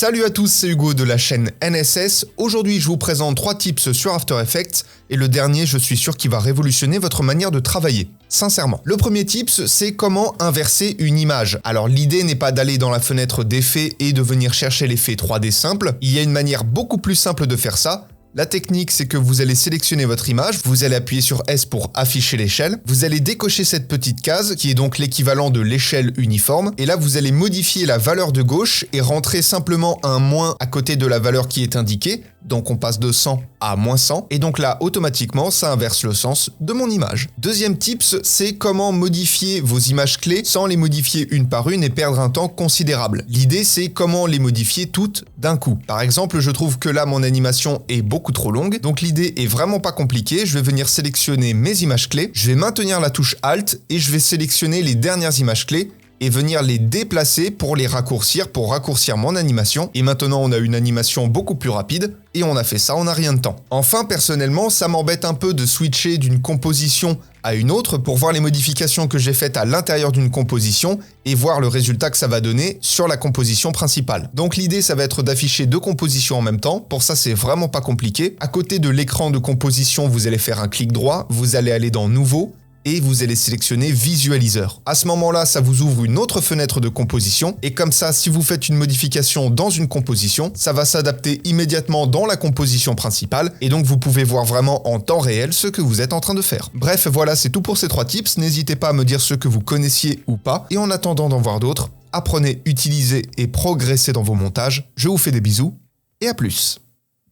Salut à tous, c'est Hugo de la chaîne NSS. Aujourd'hui, je vous présente 3 tips sur After Effects et le dernier, je suis sûr qu'il va révolutionner votre manière de travailler. Sincèrement. Le premier tips, c'est comment inverser une image. Alors l'idée n'est pas d'aller dans la fenêtre d'effets et de venir chercher l'effet 3D simple. Il y a une manière beaucoup plus simple de faire ça. La technique, c'est que vous allez sélectionner votre image, vous allez appuyer sur S pour afficher l'échelle, vous allez décocher cette petite case, qui est donc l'équivalent de l'échelle uniforme, et là vous allez modifier la valeur de gauche et rentrer simplement un moins à côté de la valeur qui est indiquée, donc on passe de 100 à moins 100, et donc là, automatiquement, ça inverse le sens de mon image. Deuxième tips, c'est comment modifier vos images clés sans les modifier une par une et perdre un temps considérable. L'idée, c'est comment les modifier toutes d'un coup. Par exemple, je trouve que là, mon animation est beaucoup trop longue, donc l'idée est vraiment pas compliquée. Je vais venir sélectionner mes images clés, je vais maintenir la touche Alt et je vais sélectionner les dernières images clés et venir les déplacer pour les raccourcir, pour raccourcir mon animation. Et maintenant, on a une animation beaucoup plus rapide et on a fait ça en un rien de temps. Enfin, personnellement, ça m'embête un peu de switcher d'une composition à une autre pour voir les modifications que j'ai faites à l'intérieur d'une composition et voir le résultat que ça va donner sur la composition principale. Donc l'idée, ça va être d'afficher 2 compositions en même temps. Pour ça, c'est vraiment pas compliqué. À côté de l'écran de composition, vous allez faire un clic droit, vous allez aller dans Nouveau, et vous allez sélectionner Visualiseur. À ce moment-là, ça vous ouvre une autre fenêtre de composition et comme ça, si vous faites une modification dans une composition, ça va s'adapter immédiatement dans la composition principale et donc vous pouvez voir vraiment en temps réel ce que vous êtes en train de faire. Bref, voilà, c'est tout pour ces 3 tips. N'hésitez pas à me dire ce que vous connaissiez ou pas et en attendant d'en voir d'autres, apprenez, utilisez et progressez dans vos montages. Je vous fais des bisous et à plus.